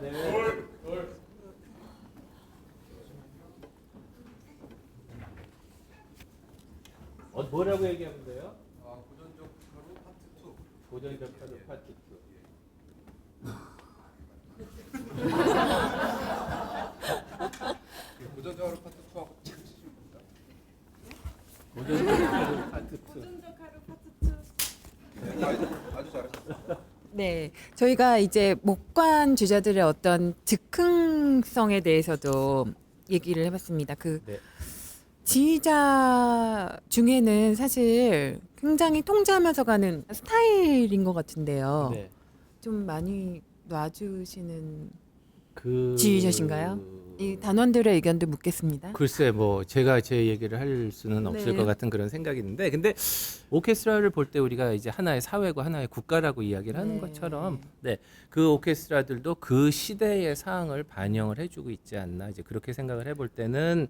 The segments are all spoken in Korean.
네. 뭐라고 얘기하면 돼요? 고전적 하루 파트 2. 고전적 하루 파트 2. 고전적 하루 파트 2하고 치시면 됩니다. 고전적 하루 파트 2. 고전적 하루 파트 2. 네, 아주 잘하셨습니다. 네, 저희가 이제 목관 주자들의 어떤 즉흥성에 대해서도 얘기를 해봤습니다. 그 네. 지휘자 중에는 사실 굉장히 통제하면서 가는 스타일인 것 같은데요. 네. 좀 많이 놔주시는 그 지휘자신가요? 이 단원들의 의견도 묻겠습니다. 글쎄 뭐 제가 제 얘기를 할 수는 없을 네. 것 같은 그런 생각이 있는데 근데 오케스트라를 볼 때 우리가 이제 하나의 사회고 하나의 국가라고 이야기를 하는 네. 것처럼 그 오케스트라들도 그 시대의 사항을 반영을 해주고 있지 않나 이제 그렇게 생각을 해볼 때는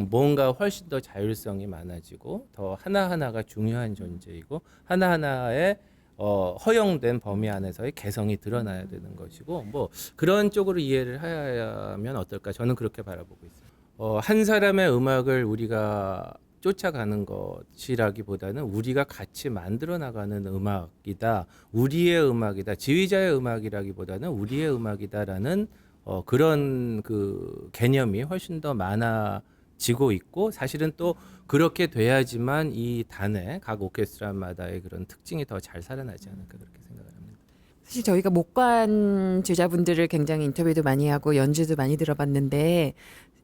뭔가 훨씬 더 자율성이 많아지고 더 하나하나가 중요한 존재이고 하나하나의 허용된 범위 안에서의 개성이 드러나야 되는 것이고 뭐 그런 쪽으로 이해를 하면 어떨까 저는 그렇게 바라보고 있어요. 한 사람의 음악을 우리가 쫓아가는 것이라기보다는 우리가 같이 만들어 나가는 음악이다. 우리의 음악이다. 지휘자의 음악이라기보다는 우리의 음악이다라는 그런 그 개념이 훨씬 더 많아지고 있고 사실은 또 그렇게 돼야지만 이 단의 각 오케스트라마다의 그런 특징이 더 잘 살아나지 않을까 그렇게 생각을 합니다. 사실 저희가 목관 주자분들을 굉장히 인터뷰도 많이 하고 연주도 많이 들어봤는데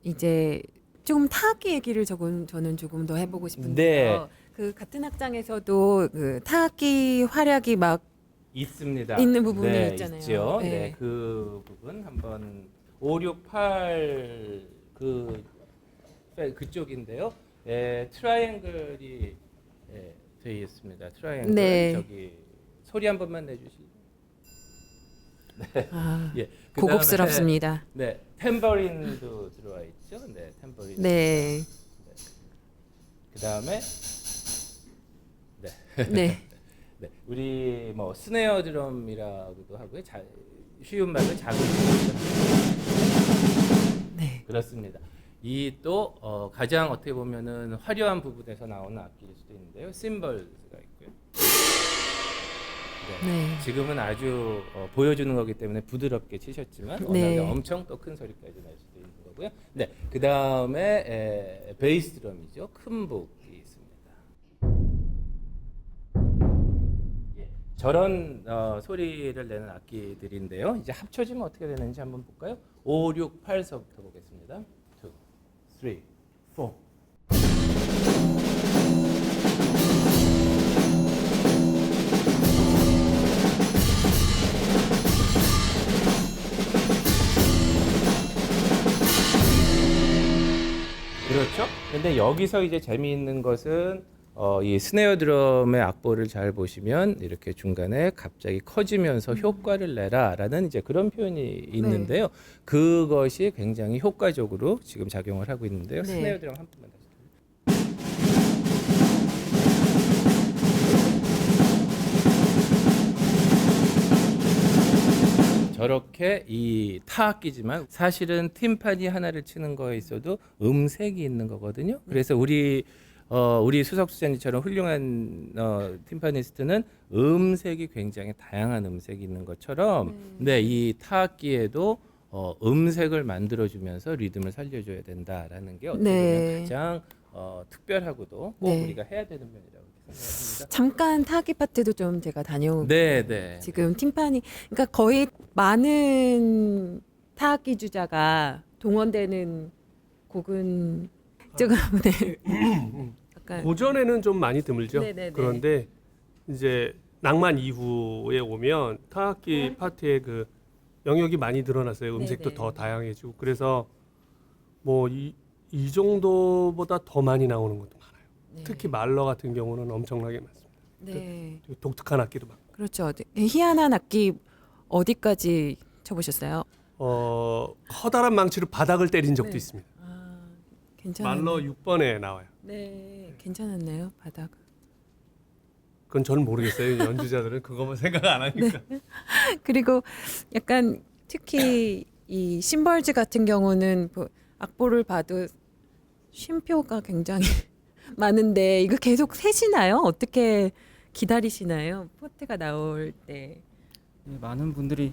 이제 조금 타악기 얘기를 저는 조금 더 해보고 싶은데요. 네. 그 같은 악장에서도 그 타악기 활약이 막 있습니다. 있는 부분이 네, 있잖아요. 있죠. 네. 네, 그 부분 한번 5, 6, 8 그쪽인데요. 트라이앵글이 되어 있습니다. 트라이앵글 네. 저기 소리 한 번만 내주실래요? 아, 예. 고급스럽습니다. 네, 탬버린도 들어와 있죠. 네, 탬버린. 네, 그다음에 네, 네, 우리 뭐 스네어 드럼이라고도 하고요. 쉬운 말로 작은 드럼. 네. 그렇습니다. 이 또 가장 어떻게 보면은 화려한 부분에서 나오는 악기일 수도 있는데요. 심벌스가 있고요. 네. 지금은 아주 보여주는 거기 때문에 부드럽게 치셨지만 네. 엄청 또 큰 소리까지 날 수도 있는 거고요. 네, 그 다음에 베이스 드럼이죠. 큰 북이 있습니다. 예, 저런 소리를 내는 악기들인데요. 이제 합쳐지면 어떻게 되는지 한번 볼까요? 5, 6, 8서부터 보겠습니다. 2, 3, 4. 그렇죠. 근데 여기서 이제 재미있는 것은 이 스네어 드럼의 악보를 잘 보시면 이렇게 중간에 갑자기 커지면서 효과를 내라라는 이제 그런 표현이 있는데요. 그것이 굉장히 효과적으로 지금 작용을 하고 있는데요. 네. 스네어 드럼 한 번만 다시. 저렇게 이 타악기지만 사실은 팀판이 하나를 치는 거에 있어도 음색이 있는 거거든요. 그래서 우리 수석 수장님처럼 훌륭한 팀파니스트는 음색이 굉장히 다양한 음색이 있는 것처럼 네, 이 타악기에도 음색을 만들어주면서 리듬을 살려줘야 된다라는 게 어떻게 네. 보면 가장 특별하고도 꼭 네. 우리가 해야 되는 면이라고 생각합니다. 잠깐 타악기 파트도 좀 제가 다녀오고 네, 네. 지금 팀판이 그러니까 거의 많은 타악기 주자가 동원되는 곡은 조금 네. 약간 고전에는 좀 많이 드물죠. 네네네. 그런데 이제 낭만 이후에 오면 타악기 파트의 그 영역이 많이 늘어났어요. 음색도 네네. 더 다양해지고 그래서 뭐 이 정도보다 더 많이 나오는 것도 많아요. 네. 특히 말러 같은 경우는 엄청나게 많습니다. 네. 되게 독특한 악기도 많고. 그렇죠. 희한한 악기 어디까지 쳐보셨어요? 커다란 망치로 바닥을 때린 적도 네. 있습니다. 아, 괜찮아요. 말러 6번에 나와요. 네, 괜찮았네요. 바닥. 그건 저는 모르겠어요. 연주자들은 그거만 생각 안 하니까. 그리고 약간 특히 이 심벌즈 같은 경우는 뭐 악보를 봐도 쉼표가 굉장히 많은데 이거 계속 세시나요? 어떻게 기다리시나요? 포트가 나올 때. 많은 분들이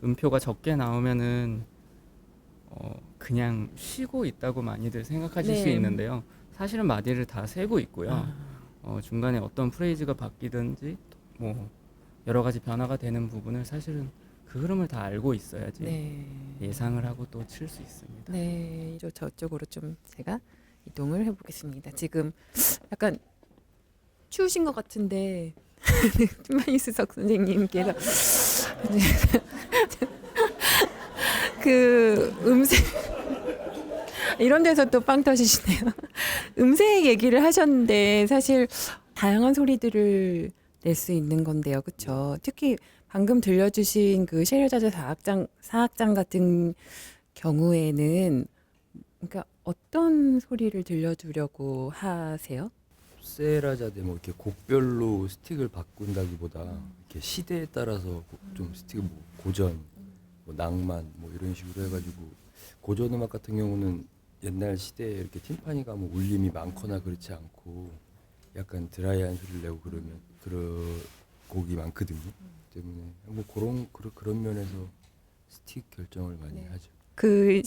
음표가 적게 나오면은 그냥 쉬고 있다고 많이들 생각하실 수 네. 있는데요. 사실은 마디를 다 세고 있고요. 중간에 어떤 프레이즈가 바뀌든지 뭐 여러 가지 변화가 되는 부분을 사실은 그 흐름을 다 알고 있어야지 네. 예상을 하고 또 칠 수 있습니다. 네, 저쪽으로 좀 제가 이동을 해보겠습니다. 지금 약간 추우신 것 같은데 김만희수석 선생님께서 그 음색 이런 데서 또 빵 터지시네요. 음색 얘기를 하셨는데 사실 다양한 소리들을 낼 수 있는 건데요, 그렇죠? 특히 방금 들려주신 그 셰르자드 사악장 같은 경우에는 그러니까 어떤 소리를 들려주려고 하세요? 세라자드 뭐 이렇게 곡별로 스틱을 바꾼다기보다 이렇게 시대에 따라서 좀 스틱을 뭐 고전, 뭐 낭만 뭐 이런 식으로 해가지고 고전 음악 같은 경우는 옛날 시대에 이렇게 팀파니가 뭐 울림이 많거나 그렇지 않고 약간 드라이한 소리를 내고 그런 곡이 많거든요. 때문에 뭐 그런 면에서 스틱 결정을 많이 하죠. 그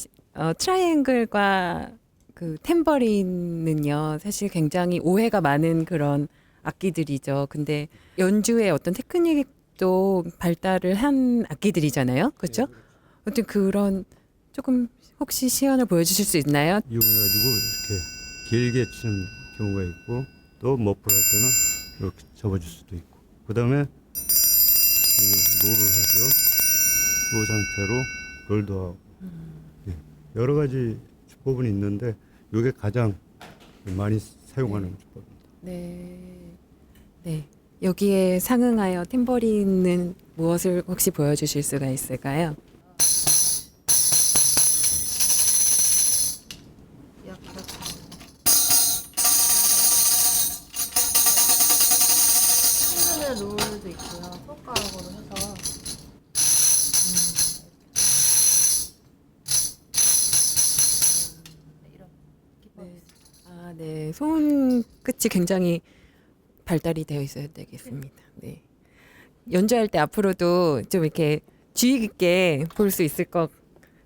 트라이앵글과 그 탬버린은요 사실 굉장히 오해가 많은 그런 악기들이죠. 근데 연주의 어떤 테크닉도 발달을 한 악기들이잖아요, 그렇죠? 어떤 그런 조금 혹시 시연을 보여주실 수 있나요? 이용해가지고 이렇게 길게 치는 경우가 있고 또 머플 할 때는 이렇게 접어줄 수도 있고 그 다음에 롤을 하죠. 이 상태로 롤도 하고 예. 여러 가지 주법은 있는데 이게 가장 많이 사용하는 주법입니다. 네. 네. 여기에 상응하여 탬버린은 무엇을 혹시 보여주실 수가 있을까요? 친근의 롤도 있고요. 손가락으로 해서 이런 기법이 있어요. 아, 네. 손끝이 굉장히 발달이 되어 있어야 되겠습니다. 네. 연주할 때 앞으로도 좀 이렇게 주의 깊게 볼 수 있을 것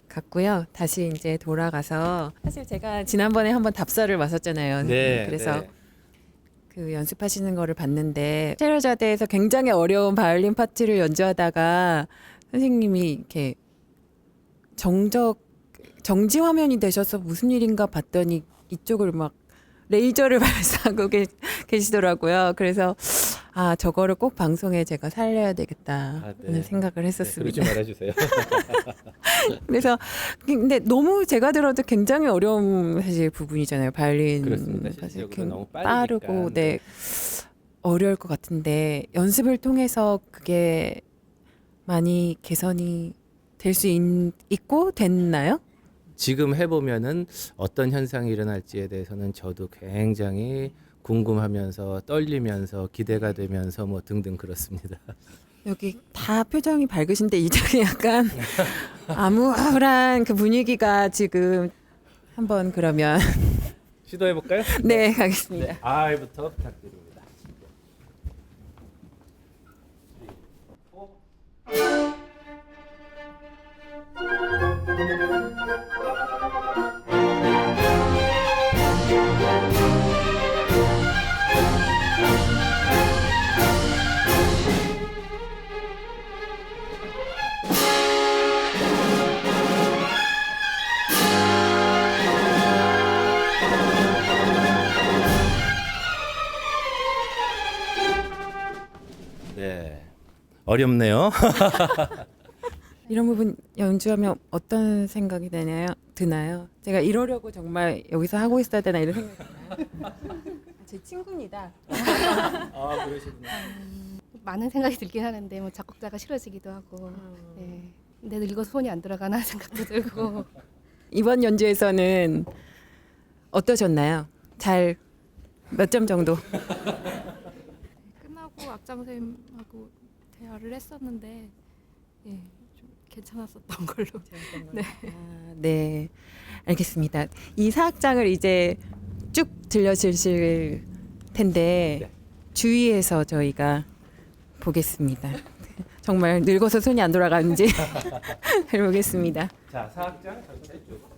같고요. 다시 이제 돌아가서 사실 제가 지난번에 한번 답사를 왔었잖아요. 그래서 네. 그 연습하시는 거를 봤는데 셰르자드에서 굉장히 어려운 바이올린 파트를 연주하다가 선생님이 이렇게 정지 화면이 되셔서 무슨 일인가 봤더니 이쪽을 막 레이저를 발사하고 계시더라고요. 그래서 아 저거를 꼭 방송에 제가 살려야 되겠다는 아, 네. 생각을 네, 했었습니다. 그러지 말아주세요. 그래서 근데 너무 제가 들어도 굉장히 어려운 사실 부분이잖아요. 바이올린 그렇습니다. 사실 실질적으로 너무 빠르고 빠르니까. 네 어려울 것 같은데 연습을 통해서 그게 많이 개선이 될 수 있고 됐나요? 지금 해보면은 어떤 현상이 일어날지에 대해서는 저도 굉장히 궁금하면서 떨리면서 기대가 되면서 뭐 등등 그렇습니다. 여기 다 표정이 밝으신데 이쪽에 약간 암울한 그 분위기가 지금 한번 그러면 시도해 볼까요? 네 가겠습니다. R부터 부탁드립니다. 네, 어렵네요. 이런 부분 연주하면 어떤 생각이 드나요? 제가 이러려고 정말 여기서 하고 있어야 되나 이런 생각이 드나요? 제 친구입니다. 아, 그러시구나. 많은 생각이 들긴 하는데 뭐 작곡자가 싫어지기도 하고 네. 근데 늙어서 손이 안 들어가나 생각도 들고 이번 연주에서는 어떠셨나요? 잘 몇 점 정도? 끝나고 악장 선생님하고 대화를 했었는데 예, 좀 괜찮았었던 걸로. 네. 네, 알겠습니다. 이 사학장을 이제 쭉 들려주실 텐데 주위에서 저희가 보겠습니다. 정말 늙어서 손이 안 돌아가는지 해보겠습니다. 자, 사학장 전체 쭉.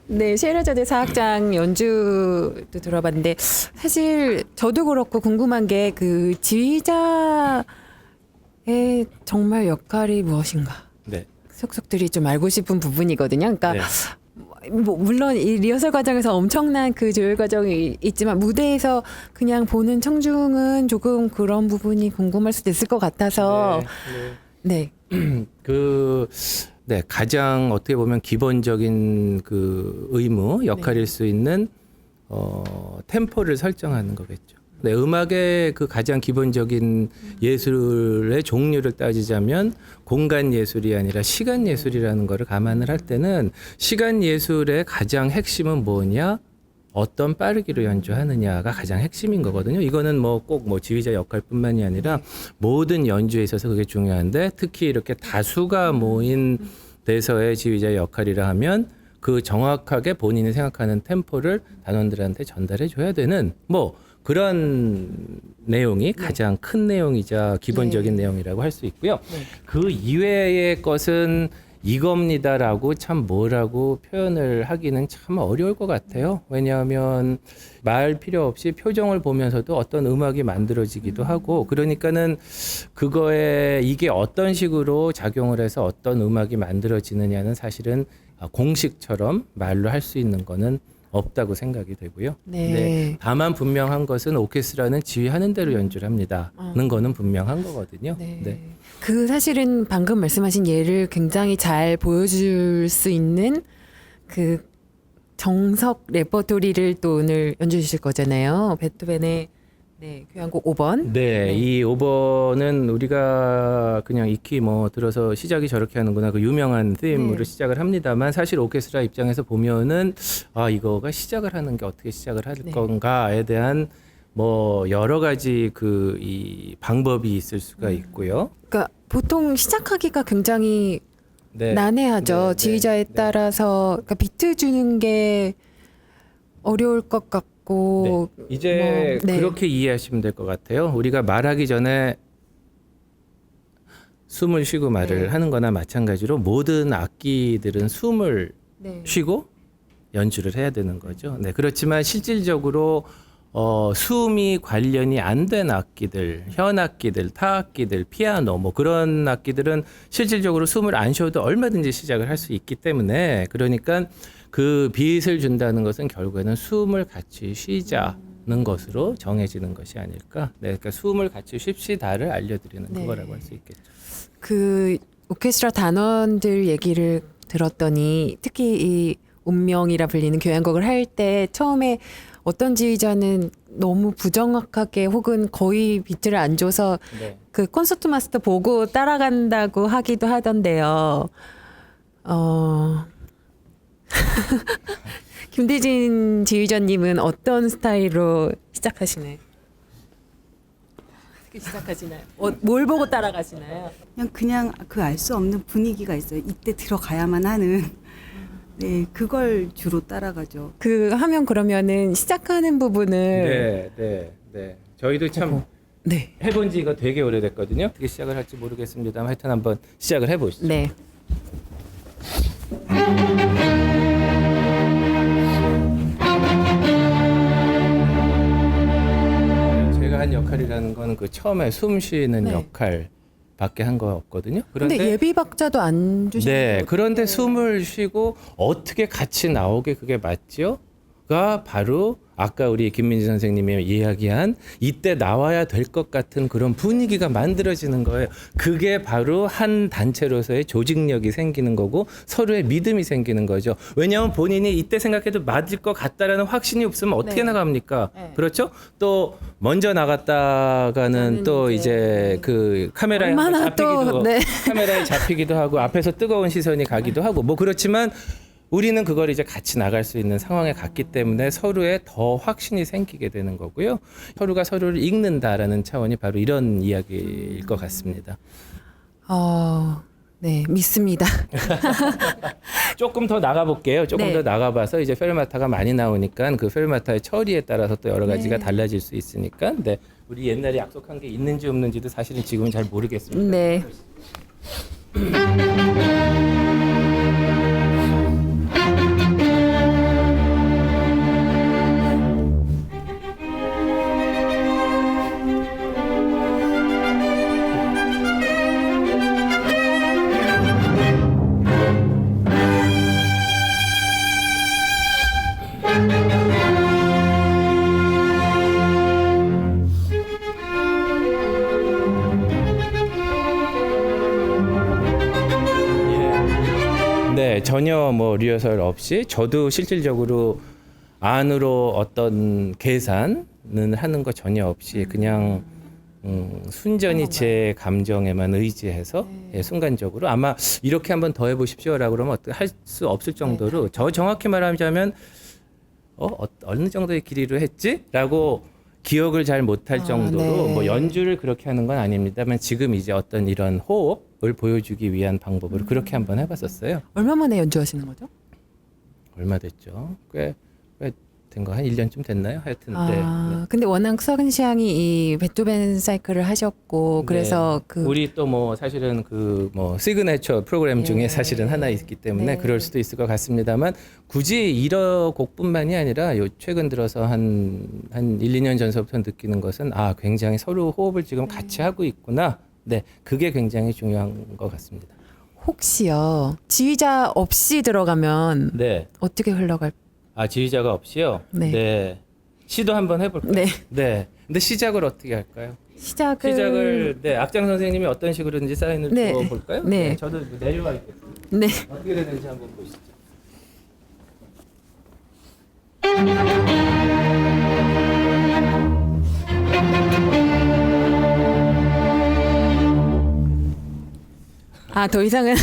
네, 셰헤라자데 사악장 연주도 들어봤는데 사실 저도 그렇고 궁금한 게 그 지휘자의 정말 역할이 무엇인가 네. 속속들이 좀 알고 싶은 부분이거든요. 그러니까 네. 뭐 물론 이 리허설 과정에서 엄청난 그 조율 과정이 있지만 무대에서 그냥 보는 청중은 조금 그런 부분이 궁금할 수도 있을 것 같아서 네. 네, 가장 어떻게 보면 기본적인 그 의무 역할일 수 있는 템포를 설정하는 거겠죠. 네, 음악의 그 가장 기본적인 예술의 종류를 따지자면 공간 예술이 아니라 시간 예술이라는 거를 감안을 할 때는 시간 예술의 가장 핵심은 뭐냐? 어떤 빠르기로 연주하느냐가 가장 핵심인 거거든요. 이거는 뭐 꼭 뭐 지휘자 역할뿐만이 아니라 모든 연주에 있어서 그게 중요한데 특히 이렇게 다수가 모인 데서의 지휘자의 역할이라 하면 그 정확하게 본인이 생각하는 템포를 단원들한테 전달해 줘야 되는 뭐 그런 내용이 가장 큰 내용이자 기본적인 내용이라고 할 수 있고요. 그 이외의 것은 이겁니다라고 참 뭐라고 표현을 하기는 참 어려울 것 같아요. 왜냐하면 말 필요 없이 표정을 보면서도 어떤 음악이 만들어지기도 하고 그러니까는 그거에 이게 어떤 식으로 작용을 해서 어떤 음악이 만들어지느냐는 사실은 공식처럼 말로 할 수 있는 거는 없다고 생각이 되고요. 네. 다만 분명한 것은 오케스트라는 지휘하는 대로 연주를 합니다는 거는 분명한 거거든요. 네. 그 사실은 방금 말씀하신 예를 굉장히 잘 보여줄 수 있는 그 정석 레퍼토리를 또 오늘 연주해 주실 거잖아요. 베토벤의 교향곡 5번. 네, 이 5번은 우리가 그냥 익히 뭐 들어서 시작이 저렇게 하는구나 그 유명한 팀으로 시작을 합니다만 사실 오케스트라 입장에서 보면은 이거가 시작을 하는 게 어떻게 시작을 할 건가에 대한 뭐 여러 가지 이 방법이 있을 수가 있고요. 그러니까 보통 시작하기가 굉장히 난해하죠. 지휘자에 따라서 그러니까 비트 주는 게 어려울 것 같고 이제 그렇게 이해하시면 될 것 같아요. 우리가 말하기 전에 숨을 쉬고 말을 하는 거나 마찬가지로 모든 악기들은 숨을 쉬고 연주를 해야 되는 거죠. 네, 그렇지만 실질적으로 숨이 관련이 안 된 악기들, 현악기들, 타악기들, 피아노 뭐 그런 악기들은 실질적으로 숨을 안 쉬어도 얼마든지 시작을 할 수 있기 때문에 그러니까 그 빛을 준다는 것은 결국에는 숨을 같이 쉬자는 것으로 정해지는 것이 아닐까. 네, 그러니까 숨을 같이 쉽시다를 알려드리는 그거라고 할 수 있겠죠. 그 오케스트라 단원들 얘기를 들었더니 특히 이 운명이라 불리는 교향곡을 할 때 처음에 어떤 지휘자는 너무 부정확하게 혹은 거의 비트를 안 줘서 그 콘서트 마스터 보고 따라간다고 하기도 하던데요. 김대진 지휘자님은 어떤 스타일로 시작하시나요? 어떻게 시작하시나요? 뭘 보고 따라가시나요? 그냥 그 알 수 없는 분위기가 있어요. 이때 들어가야만 하는. 네, 그걸 주로 따라가죠. 그 하면 그러면은 시작하는 부분을 네. 저희도 참 해본 지가 되게 오래됐거든요. 어떻게 시작을 할지 모르겠습니다만 하여튼 한번 시작을 해보시죠. 네. 제가 한 역할이라는 건 그 처음에 숨 쉬는 역할밖에 한 거 없거든요. 근데 예비 박자도 안 주시는 거 그런데 숨을 쉬고 어떻게 같이 나오게 그게 맞죠? 가 바로 아까 우리 김민지 선생님이 이야기한 이때 나와야 될 것 같은 그런 분위기가 만들어지는 거예요. 그게 바로 한 단체로서의 조직력이 생기는 거고 서로의 믿음이 생기는 거죠. 왜냐하면 본인이 이때 생각해도 맞을 것 같다라는 확신이 없으면 어떻게 나갑니까? 그렇죠? 또 먼저 나갔다가는 또 이제 그 카메라에 카메라에 잡히기도 하고 앞에서 뜨거운 시선이 가기도 하고 뭐 그렇지만 우리는 그걸 이제 같이 나갈 수 있는 상황에 갔기 때문에 서로의 더 확신이 생기게 되는 거고요. 서로가 서로를 읽는다라는 차원이 바로 이런 이야기일 것 같습니다. 네, 믿습니다. 조금 더 나가볼게요. 조금 더 나가봐서 이제 페르마타가 많이 나오니까 그 페르마타의 처리에 따라서 또 여러 가지가 달라질 수 있으니까 우리 옛날에 약속한 게 있는지 없는지도 사실은 지금은 잘 모르겠습니다. 네. 전혀 뭐 리허설 없이 저도 실질적으로 안으로 어떤 계산은 하는 거 전혀 없이 그냥 순전히 제 감정에만 의지해서 예, 순간적으로 아마 이렇게 한번 더 해보십시오라고 그러면 할 수 없을 정도로 저 정확히 말하자면 어느 정도의 길이로 했지라고 기억을 잘 못할 정도로 네. 뭐 연주를 그렇게 하는 건 아닙니다만 지금 이제 어떤 이런 호흡을 보여주기 위한 방법으로 그렇게 한번 해봤었어요. 얼마 만에 연주하시는 거죠? 얼마 됐죠? 꽤 된 거 한 1년쯤 됐나요? 하여튼 근데 워낙 서근시 양이 이 베토벤 사이클을 하셨고 그래서 그 우리 또 뭐 사실은 그 뭐 시그네처 프로그램 중에 예. 사실은 하나 있기 때문에 네. 그럴 수도 있을 것 같습니다만 굳이 이러 곡뿐만이 아니라 요 최근 들어서 한 1, 2년 전서부터 느끼는 것은 굉장히 서로 호흡을 지금 같이 하고 있구나. 네, 그게 굉장히 중요한 것 같습니다. 혹시요 지휘자 없이 들어가면 네. 어떻게 흘러갈? 지휘자가 없이요? 네. 시도 한번 해볼까요? 네. 네. 근데 시작을 어떻게 할까요? 시작을 악장 선생님이 어떤 식으로든지 사인을 네. 줘볼까요? 네. 저도 내려와 있겠습니다. 네. 어떻게 되는지 한번 보시죠. 더 이상은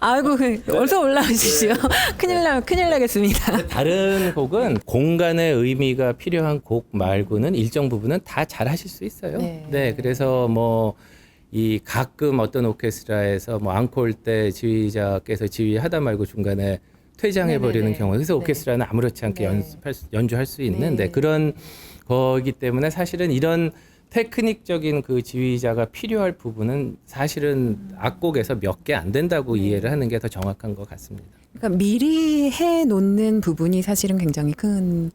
아이고 어서 올라오십시오. 큰일 나겠습니다. 다른 곡은 공간의 의미가 필요한 곡 말고는 일정 부분은 다 잘하실 수 있어요. 네. 그래서 뭐 이 가끔 어떤 오케스트라에서 뭐 앙콜 때 지휘자께서 지휘하다 말고 중간에 퇴장해 버리는 네네네. 경우, 그래서 네. 오케스트라는 아무렇지 않게 네. 연주할 수 있는데 네. 그런 거기 때문에 사실은 이런 테크닉적인 그 지휘자가 필요할 부분은 사실은 악곡에서 몇 개 안 된다고 이해를 하는 게 더 정확한 것 같습니다. 그러니까 미리 해 놓는 부분이 사실은 굉장히 큰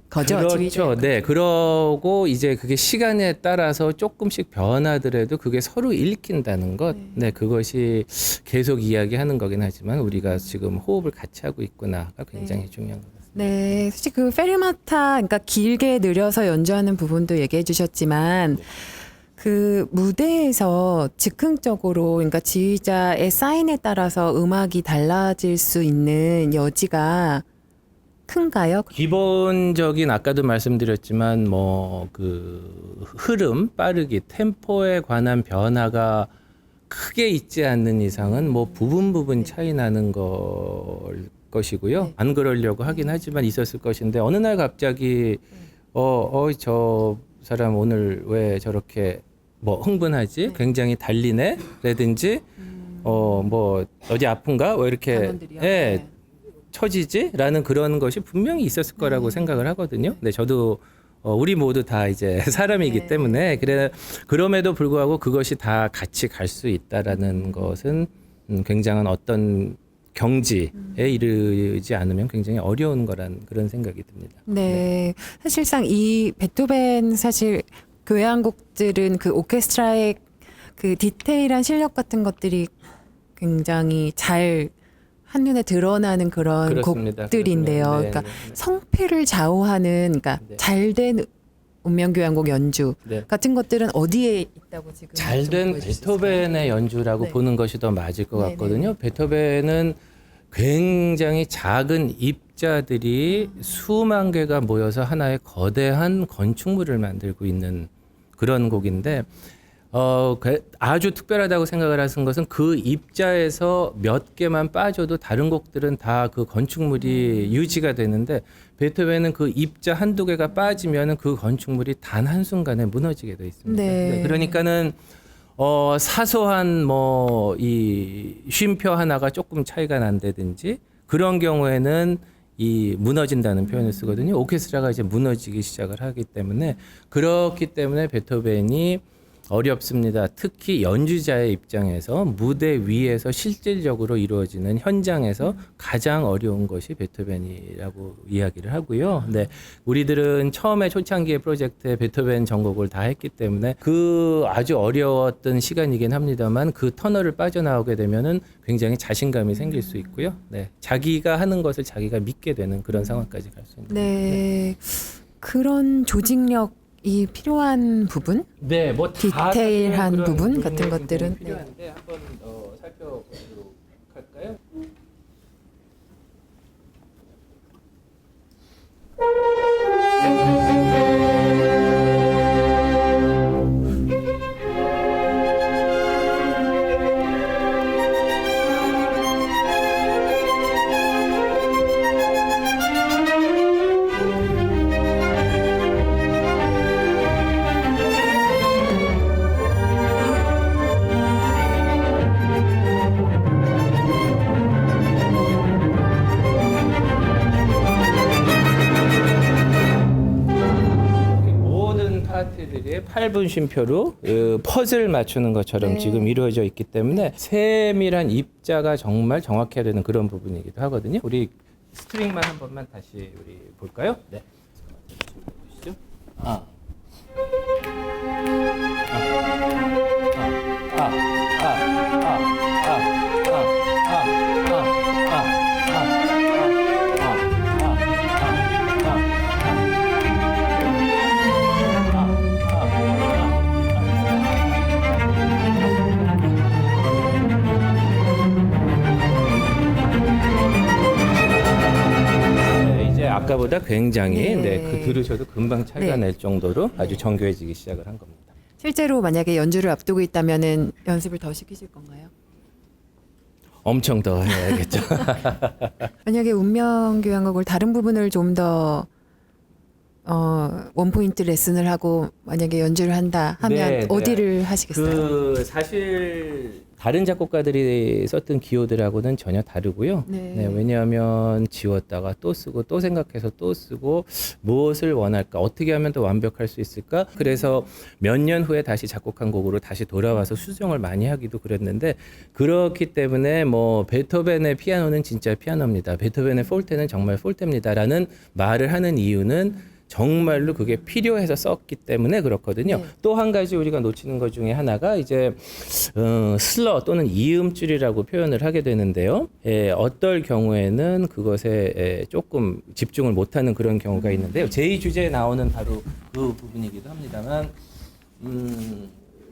거죠. 그렇죠. 지휘자. 네. 그러고 이제 그게 시간에 따라서 조금씩 변하더라도 그게 서로 읽힌다는 것. 네. 그것이 계속 이야기하는 거긴 하지만 우리가 지금 호흡을 같이 하고 있구나가 굉장히 중요한 것 같습니다. 네, 사실 그 페르마타, 그러니까 길게 느려서 연주하는 부분도 얘기해 주셨지만, 그 무대에서 즉흥적으로, 그러니까 지휘자의 사인에 따라서 음악이 달라질 수 있는 여지가 큰가요? 기본적인 아까도 말씀드렸지만 뭐 그 흐름, 빠르기, 템포에 관한 변화가 크게 있지 않는 이상은 뭐 부분 차이 나는 것이고요. 네. 안 그러려고 하긴 하지만 있었을 것인데 어느 날 갑자기 저 사람 오늘 왜 저렇게 뭐 흥분하지? 굉장히 달리네? 라든지 뭐 어디 아픈가? 왜 이렇게 단원들이요? 처지지? 라는 그런 것이 분명히 있었을 거라고 생각을 하거든요. 근데 저도 우리 모두 다 이제 사람이기 네. 때문에 그럼에도 불구하고 그것이 다 같이 갈 수 있다라는 것은 굉장한 어떤 경지에 이르지 않으면 굉장히 어려운 거란 그런 생각이 듭니다. 네, 사실상 이 베토벤 사실 교향곡들은 그 오케스트라의 그 디테일한 실력 같은 것들이 굉장히 잘 한눈에 드러나는 그런 그렇습니다. 곡들인데요. 그렇습니다. 그러니까 네. 성패를 좌우하는, 그러니까 네. 잘된 운명교향곡 연주 네. 같은 것들은 어디에 있다고 지금 잘된 좀 보여주실 수 있을까요? 베토벤의 연주라고 네. 보는 것이 더 맞을 것 네, 같거든요. 베토벤은 굉장히 작은 입자들이 수만 개가 모여서 하나의 거대한 건축물을 만들고 있는 그런 곡인데 아주 특별하다고 생각을 하신 것은 그 입자에서 몇 개만 빠져도 다른 곡들은 다 그 건축물이 유지가 되는데 베토벤은 그 입자 한두 개가 빠지면은 그 건축물이 단 한순간에 무너지게 돼 있습니다. 네. 그러니까는 사소한 뭐 이 쉼표 하나가 조금 차이가 난다든지 그런 경우에는 이 무너진다는 표현을 쓰거든요. 오케스트라가 이제 무너지기 시작을 하기 때문에 그렇기 때문에 베토벤이 어렵습니다. 특히 연주자의 입장에서 무대 위에서 실질적으로 이루어지는 현장에서 가장 어려운 것이 베토벤이라고 이야기를 하고요. 네, 우리들은 처음에 초창기의 프로젝트에 베토벤 전곡을 다 했기 때문에 그 아주 어려웠던 시간이긴 합니다만 그 터널을 빠져나오게 되면은 굉장히 자신감이 생길 수 있고요. 네, 자기가 하는 것을 자기가 믿게 되는 그런 상황까지 갈 수 있는. 네, 그런 조직력 이 필요한 부분, 네, 뭐 디테일한 그런 부분 부분이 같은 굉장히 것들은 필요한데 한번 살펴보도록 할까요? 볼까요? 모든 파트들이 8분 쉼표로 퍼즐 맞추는 것처럼 네. 지금 이루어져 있기 때문에 세밀한 입자가 정말 정확해야 되는 그런 부분이기도 하거든요. 우리 스트링만 한 번만 다시 우리 볼까요? 네. 보시죠. 아. 네, 이제 아까보다 굉장히 네. 그 들으셔도 금방 차이가 네. 낼 정도로 아주 정교해지기 시작을 한 겁니다. 실제로 만약에 연주를 앞두고 있다면은 연습을 더 시키실 건가요? 엄청 더 해야겠죠. 만약에 운명교향곡을 다른 부분을 좀 더 원포인트 레슨을 하고 만약에 연주를 한다 하면 네, 네. 어디를 하시겠어요? 그 사실 다른 작곡가들이 썼던 기호들하고는 전혀 다르고요. 네. 왜냐하면 지웠다가 또 쓰고 또 생각해서 또 쓰고 무엇을 원할까, 어떻게 하면 더 완벽할 수 있을까. 그래서 몇 년 후에 다시 작곡한 곡으로 다시 돌아와서 수정을 많이 하기도 그랬는데, 그렇기 때문에 뭐 베토벤의 피아노는 진짜 피아노입니다, 베토벤의 폴테는 정말 폴테입니다라는 말을 하는 이유는 정말로 그게 필요해서 썼기 때문에 그렇거든요. 네. 또 한 가지 우리가 놓치는 것 중에 하나가 이제 슬러 또는 이음줄이라고 표현을 하게 되는데요. 어떨 경우에는 그것에 조금 집중을 못하는 그런 경우가 있는데요. 제2주제에 나오는 바로 그 부분이기도 합니다만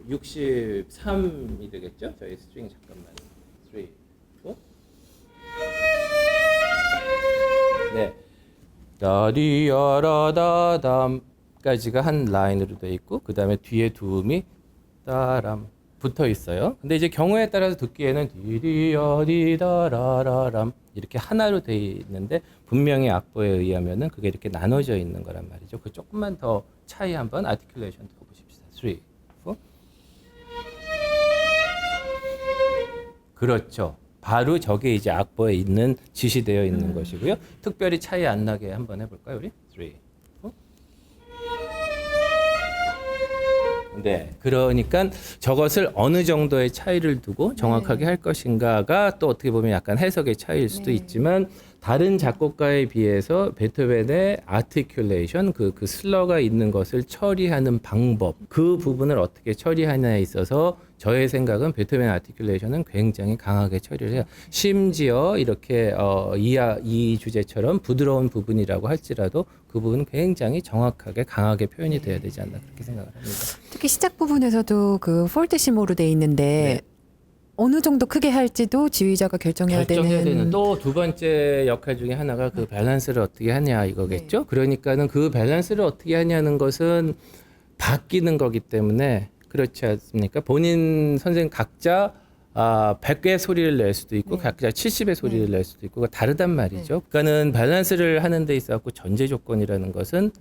63이 되겠죠? 저희 스트링 잠깐만 3, 4 네. 다리야라다담까지가 한 라인으로 돼 있고, 그 다음에 뒤에 두 음이 따람 붙어 있어요. 근데 이제 경우에 따라서 듣기에는 디리야디다라라람 이렇게 하나로 돼 있는데, 분명히 악보에 의하면은 그게 이렇게 나눠져 있는 거란 말이죠. 그 조금만 더 차이 한번 아티큘레이션 들어보십시다. 3, 4 그렇죠. 바로 저게 이제 악보에 있는 지시되어 있는 것이고요. 특별히 차이 안 나게 한번 해볼까요, 우리? 3, 4. 네, 그러니까 저것을 어느 정도의 차이를 두고 정확하게 할 것인가가 또 어떻게 보면 약간 해석의 차이일 수도 있지만, 다른 작곡가에 비해서 베토벤의 아티큘레이션, 그 슬러가 있는 것을 처리하는 방법, 그 부분을 어떻게 처리하냐에 있어서 저의 생각은 베토벤 아티큘레이션은 굉장히 강하게 처리를 해요. 심지어 이렇게 이 주제처럼 부드러운 부분이라고 할지라도 그 부분은 굉장히 정확하게 강하게 표현이 돼야 되지 않나, 그렇게 생각을 합니다. 특히 시작 부분에서도 그 폴테시모로 돼 있는데 네. 어느 정도 크게 할지도 지휘자가 결정해야 되는 또 두 번째 역할 중에 하나가 그 밸런스를 어떻게 하냐 이거겠죠. 그러니까는 그 밸런스를 어떻게 하냐는 것은 바뀌는 거기 때문에, 그렇지 않습니까? 본인 선생님 각자 100의 소리를 낼 수도 있고 각자 70의 소리를 낼 수도 있고, 다르단 말이죠. 그러니까는 밸런스를 하는 데 있어 서 전제 조건이라는 것은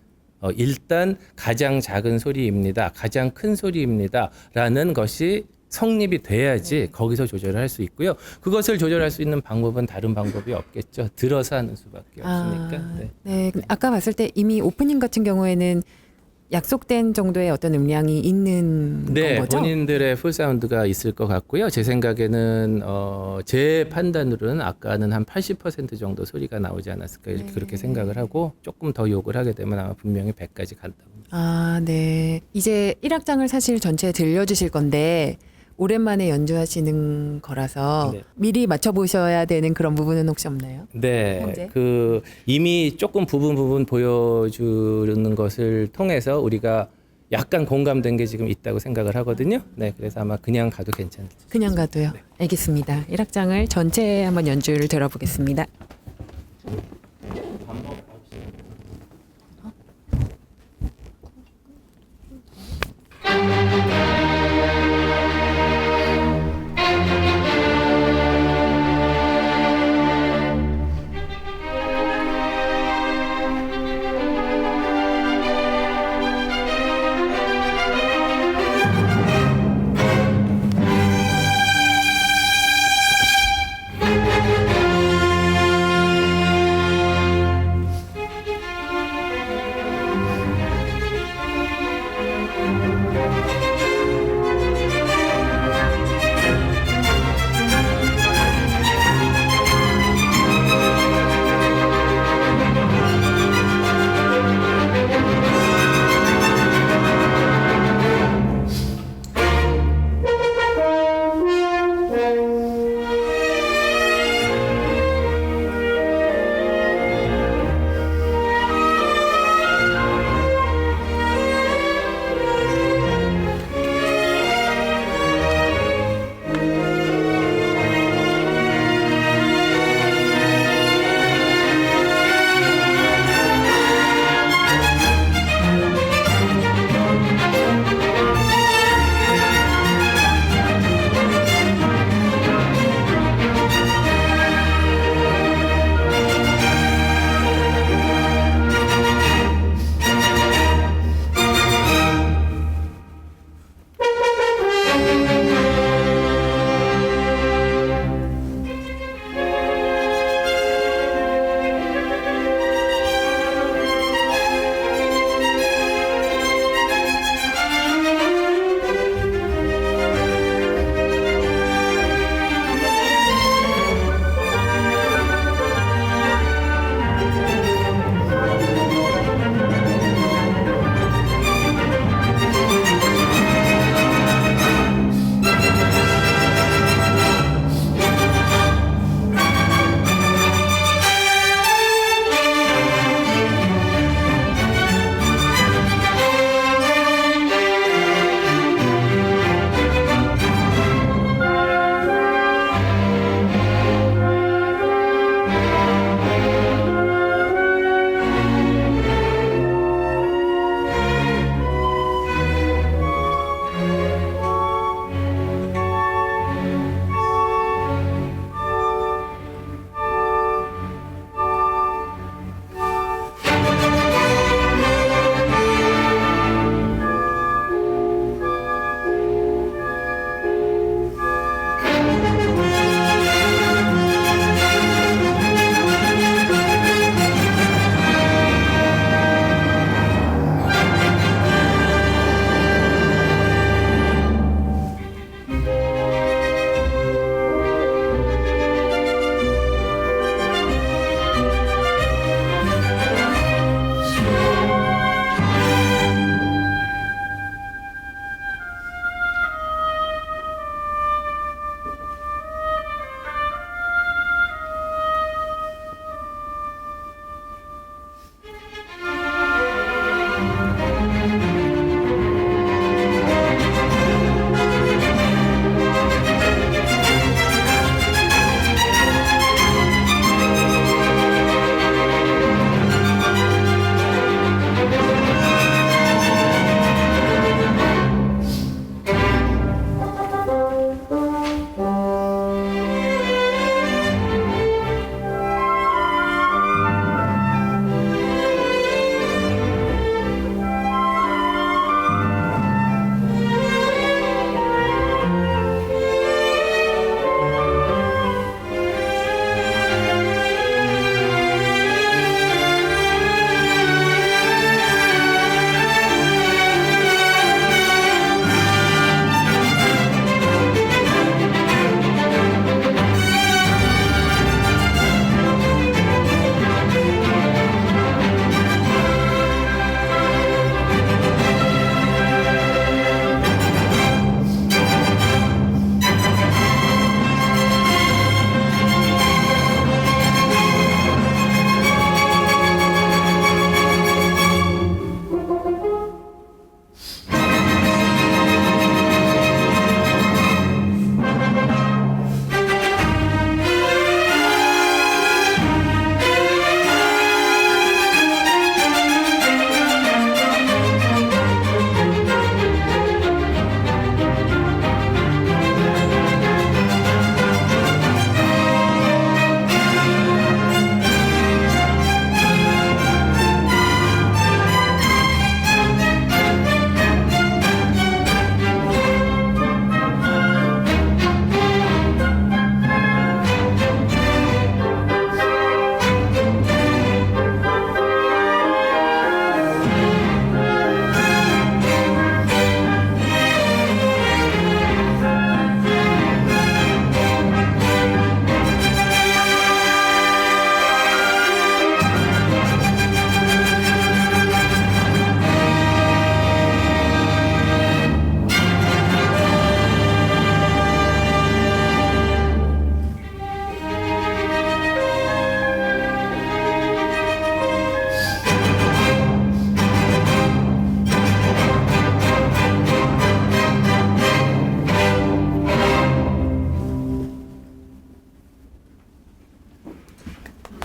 일단 가장 작은 소리입니다, 가장 큰 소리입니다라는 것이 성립이 돼야지 거기서 조절을 할 수 있고요. 그것을 조절할 수 있는 방법은 다른 방법이 없겠죠. 들어서 하는 수밖에 없으니까. 네. 네, 아까 봤을 때 이미 오프닝 같은 경우에는 약속된 정도의 어떤 음량이 있는 건 거죠? 본인들의 풀 사운드가 있을 것 같고요. 제 생각에는 제 판단으로는 아까는 한 80% 정도 소리가 나오지 않았을까 이렇게 그렇게 생각을 하고, 조금 더 욕을 하게 되면 아마 분명히 100까지 간다고. 아, 네. 이제 1악장을 사실 전체 들려주실 건데 오랜만에 연주하시는 거라서 네. 미리 맞춰보셔야 되는 그런 부분은 혹시 없나요? 네, 현재? 이미 조금 부분 보여주는 것을 통해서 우리가 약간 공감된 게 지금 있다고 생각을 하거든요. 네, 그래서 아마 그냥 가도 괜찮을 그냥 가도요. 알겠습니다. 1악장을 전체 한번 연주를 들어보겠습니다.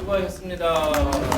수고하셨습니다.